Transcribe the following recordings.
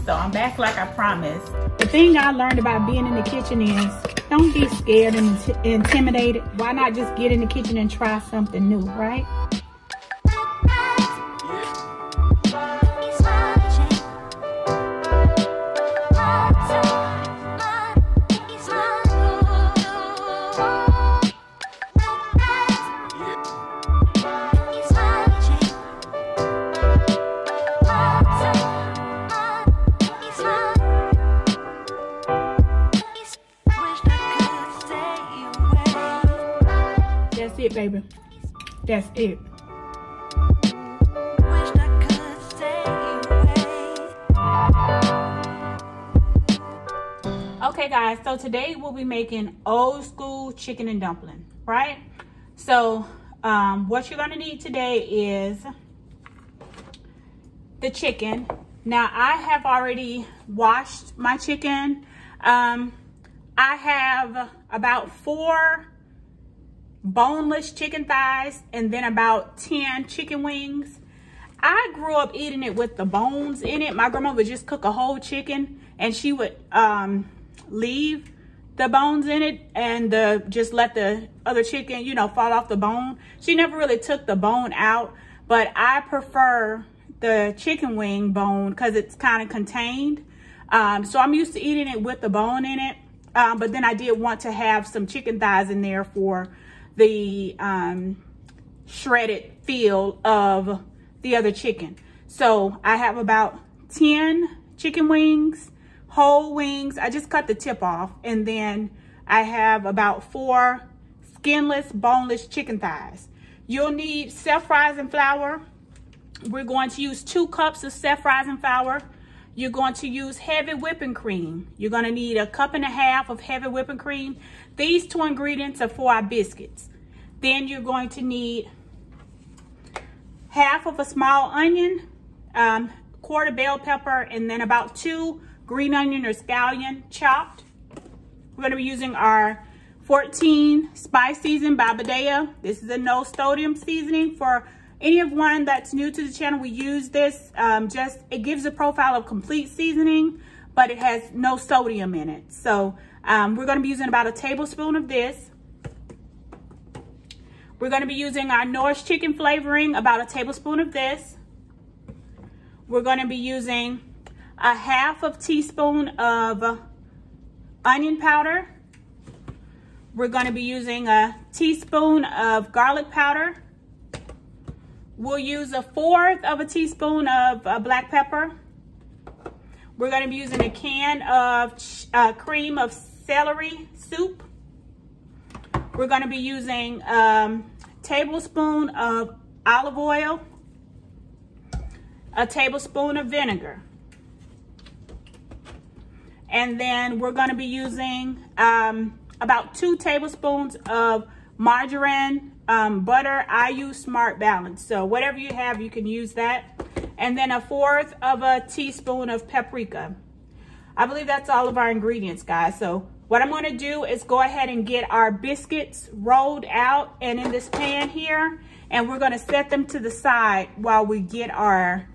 So I'm back like I promised. The thing I learned about being in the kitchen is don't be scared and intimidated. Why not just get in the kitchen and try something new, right? That's it, baby. That's it. Okay guys, so today we'll be making old school chicken and dumpling, right? So what you're gonna need today is the chicken. Now I have already washed my chicken. I have about 4 boneless chicken thighs and then about 10 chicken wings. I grew up eating it with the bones in it. My grandma would just cook a whole chicken and she would leave the bones in it and just let the other chicken, you know, fall off the bone. She never really took the bone out, but I prefer the chicken wing bone because it's kind of contained. So I'm used to eating it with the bone in it. But then I did want to have some chicken thighs in there for the shredded feel of the other chicken. So I have about 10 chicken wings, whole wings. I just cut the tip off. And then I have about 4 skinless, boneless chicken thighs. You'll need self-rising flour. We're going to use 2 cups of self-rising flour. You're going to use heavy whipping cream. You're going to need 1.5 cups of heavy whipping cream. These 2 ingredients are for our biscuits. Then you're going to need half of a small onion, 1/4 bell pepper, and then about 2 green onion or scallion chopped. We're going to be using our 14 spice season by Badea. This is a no sodium seasoning. For anyone that's new to the channel, we use this. It gives a profile of complete seasoning, but it has no sodium in it. So we're going to be using about a tablespoon of this. We're going to be using our Norris chicken flavoring, about a tablespoon of this. We're going to be using a 1/2 teaspoon of onion powder. We're going to be using a teaspoon of garlic powder. We'll use 1/4 teaspoon of black pepper. We're going to be using a can of cream of celery soup. We're going to be using a tablespoon of olive oil, a tablespoon of vinegar. And then we're going to be using about 2 tablespoons of margarine, butter. I use Smart Balance. So whatever you have, you can use that. And then 1/4 teaspoon of paprika. I believe that's all of our ingredients, guys. So what I'm going to do is go ahead and get our biscuits rolled out and in this pan here. And we're going to set them to the side while we get our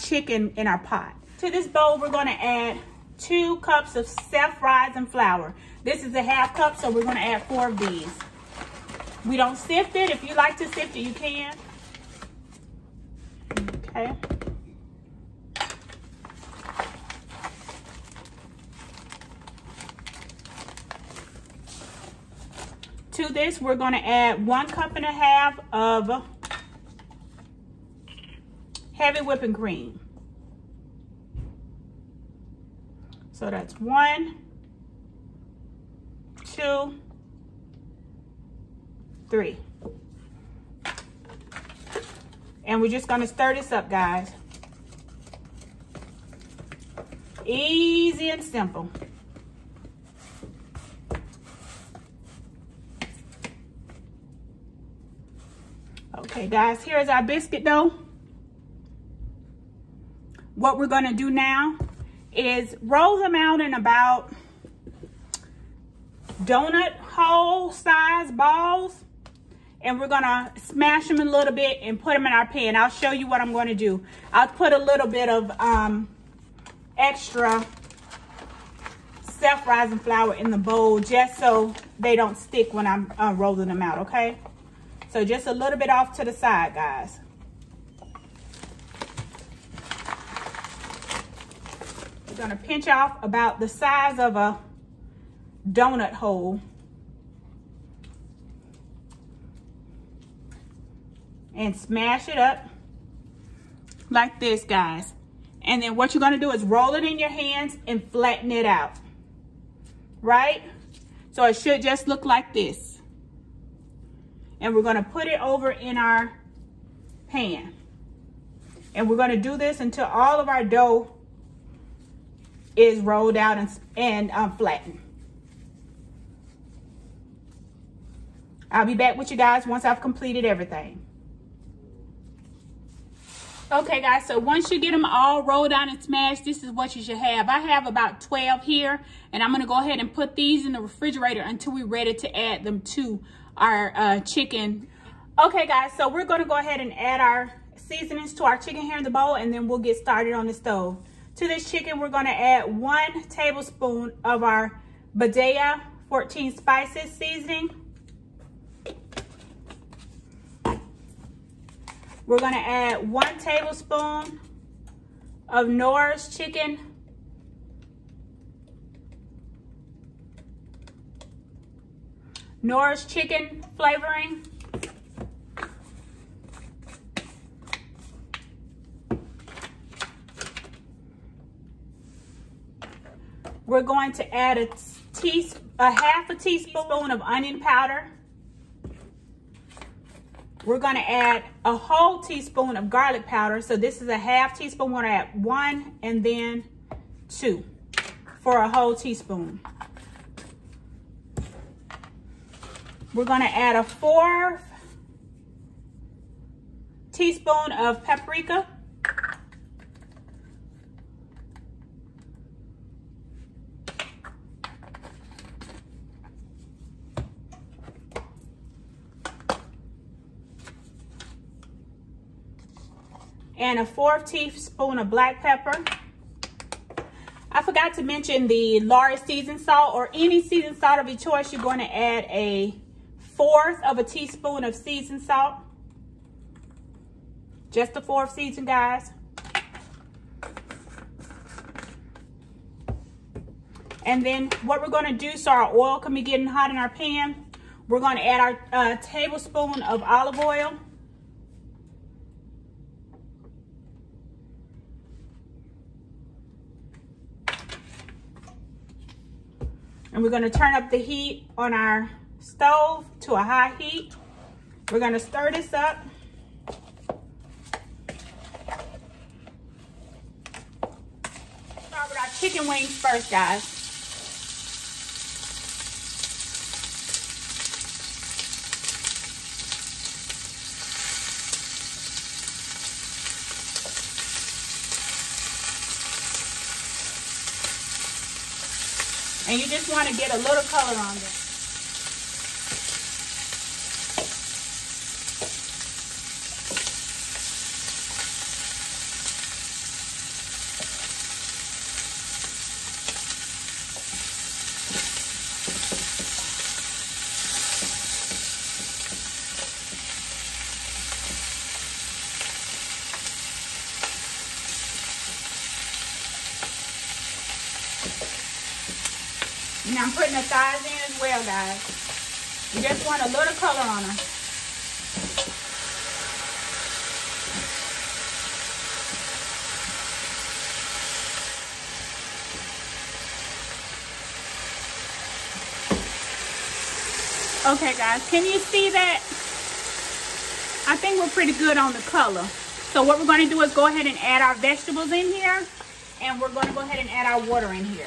chicken in our pot. To this bowl, we're going to add 2 cups of self-rising flour. This is a 1/2 cup, so we're going to add 4 of these. We don't sift it. If you like to sift it, you can. Okay. To this, we're going to add 1.5 cups of heavy whipping cream. So that's 1, 2, 3. And we're just going to stir this up, guys. Easy and simple. Okay, guys, here's our biscuit dough. What we're going to do now is roll them out in about donut hole size balls. and we're gonna smash them a little bit and put them in our pan. I'll show you what I'm gonna do. I'll put a little bit of extra self-rising flour in the bowl just so they don't stick when I'm rolling them out, okay? So just a little bit off to the side, guys. We're gonna pinch off about the size of a donut hole. And smash it up like this, guys. And then what you're gonna do is roll it in your hands and flatten it out, right? So it should just look like this. And we're gonna put it over in our pan. And we're gonna do this until all of our dough is rolled out and flattened. I'll be back with you guys once I've completed everything. Okay, guys, so once you get them all rolled out and smashed, this is what you should have. I have about 12 here, and I'm going to go ahead and put these in the refrigerator until we're ready to add them to our chicken. Okay, guys, so we're going to go ahead and add our seasonings to our chicken here in the bowl, and then we'll get started on the stove. To this chicken, we're going to add 1 tablespoon of our Badea 14 spices seasoning. We're going to add 1 tablespoon of Knorr's chicken. Knorr's chicken flavoring. We're going to add a half a teaspoon of onion powder. We're going to add a whole teaspoon of garlic powder. So this is a half teaspoon. We're going to add 1 and then 2 for a whole teaspoon. We're going to add a 4 teaspoon of paprika. And a 4 teaspoon of black pepper. I forgot to mention the Lawry's seasoned salt, or any seasoned salt of your choice. You're going to add a 1/4 of a teaspoon of seasoned salt. Just a 1/4 seasoned, guys. And then what we're going to do so our oil can be getting hot in our pan, we're going to add our tablespoon of olive oil. And we're going to turn up the heat on our stove to a high heat. We're going to stir this up. Start with our chicken wings first, guys. And you just want to get a little color on this. And I'm putting the thighs in as well, guys. You just want a little color on them. Okay, guys, can you see that? I think we're pretty good on the color. So what we're going to do is go ahead and add our vegetables in here. And we're going to go ahead and add our water in here.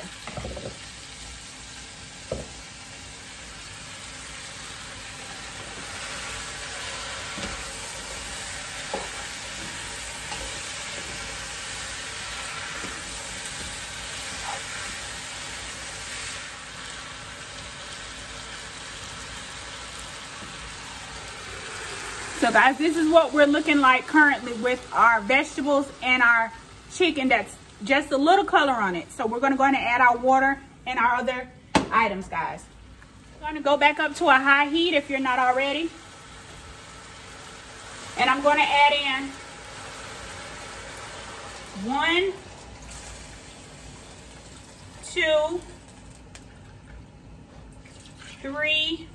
So guys, this is what we're looking like currently with our vegetables and our chicken that's just a little color on it. So we're gonna go ahead and add our water and our other items, guys. I'm gonna go back up to a high heat if you're not already. And I'm gonna add in 1, 2, 3,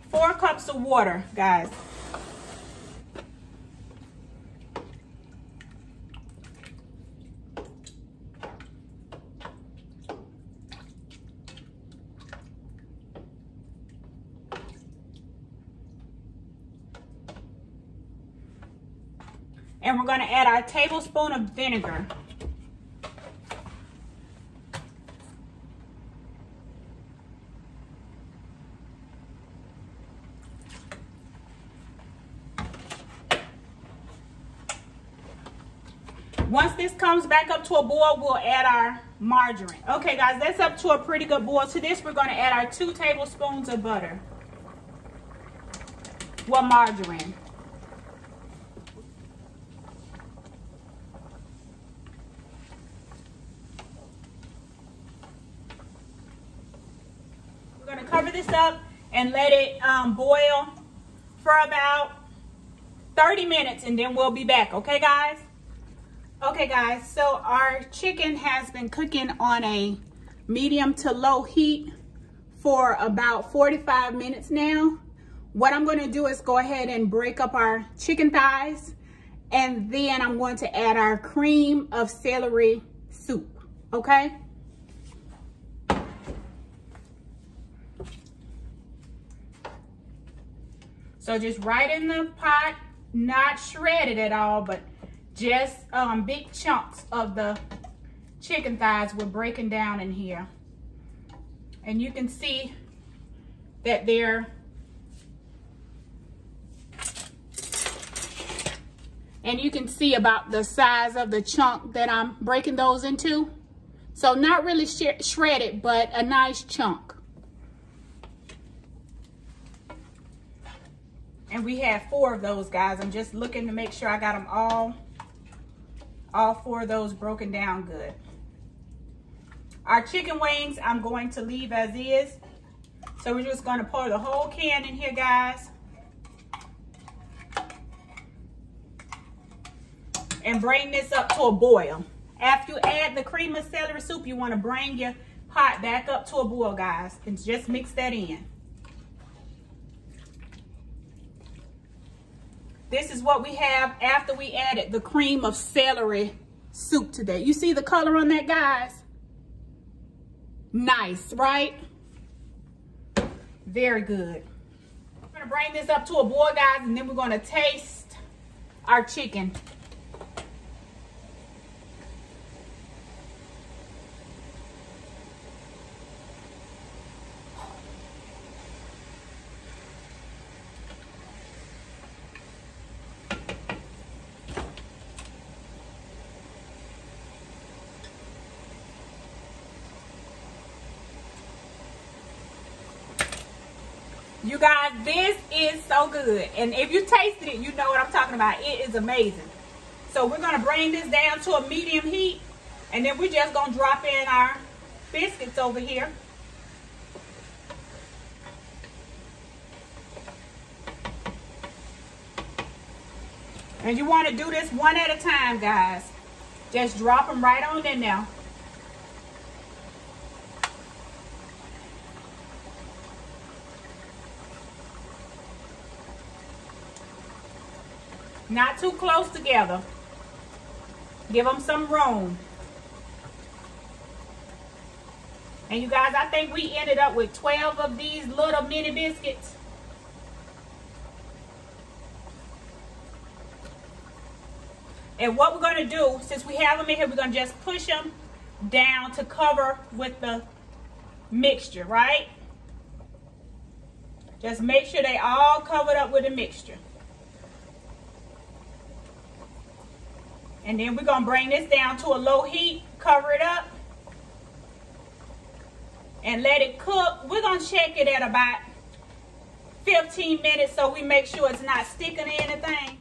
4 cups of water, guys. And we're going to add our tablespoon of vinegar. Once this comes back up to a boil, we'll add our margarine. Okay, guys, that's up to a pretty good boil. To this, we're going to add our 2 tablespoons of butter. Well, margarine. We're going to cover this up and let it boil for about 30 minutes, and then we'll be back. Okay, guys? Okay guys, so our chicken has been cooking on a medium to low heat for about 45 minutes now. What I'm going to do is go ahead and break up our chicken thighs, and then I'm going to add our cream of celery soup, okay? So just right in the pot, not shredded at all, but just big chunks of the chicken thighs we're breaking down in here. And you can see that you can see about the size of the chunk that I'm breaking those into. So not really shredded, but a nice chunk. And we have 4 of those, guys. I'm just looking to make sure I got them all 4 of those broken down good. Our chicken wings, I'm going to leave as is. So we're just going to pour the whole can in here, guys. And bring this up to a boil. After you add the cream of celery soup, you want to bring your pot back up to a boil, guys. And just mix that in. This is what we have after we added the cream of celery soup today. You see the color on that, guys? Nice, right? Very good. We're gonna bring this up to a boil, guys, and then we're gonna taste our chicken. You guys, this is so good. And if you tasted it, you know what I'm talking about. It is amazing. So we're going to bring this down to a medium heat. And then we're just going to drop in our biscuits over here. And you want to do this one at a time, guys. Just drop them right on in there. Not too close together. Give them some room. And you guys, I think we ended up with 12 of these little mini biscuits. And what we're going to do, since we have them in here, we're going to just push them down to cover with the mixture, right? Just make sure they all covered up with the mixture. And then we're going to bring this down to a low heat, cover it up, and let it cook. We're going to check it at about 15 minutes so we make sure it's not sticking to anything.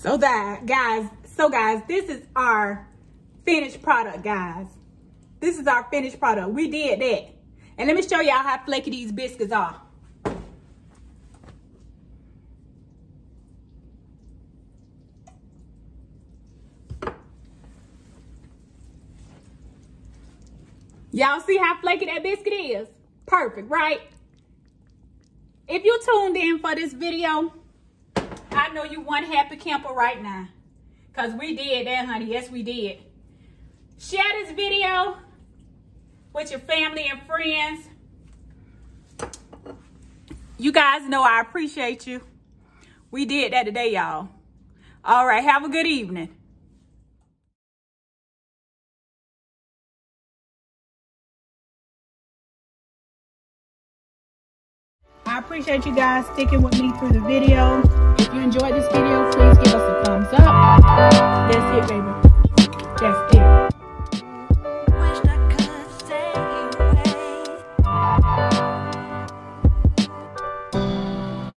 So guys, this is our finished product, guys. This is our finished product. We did that. And let me show y'all how flaky these biscuits are. Y'all see how flaky that biscuit is? Perfect, right? If you tuned in for this video, I know you one happy camper right now. Because we did that, honey. Yes, we did. Share this video with your family and friends. You guys know I appreciate you. We did that today, y'all. All right, have a good evening. I appreciate you guys sticking with me through the video. If you enjoyed this video, please give us a thumbs up.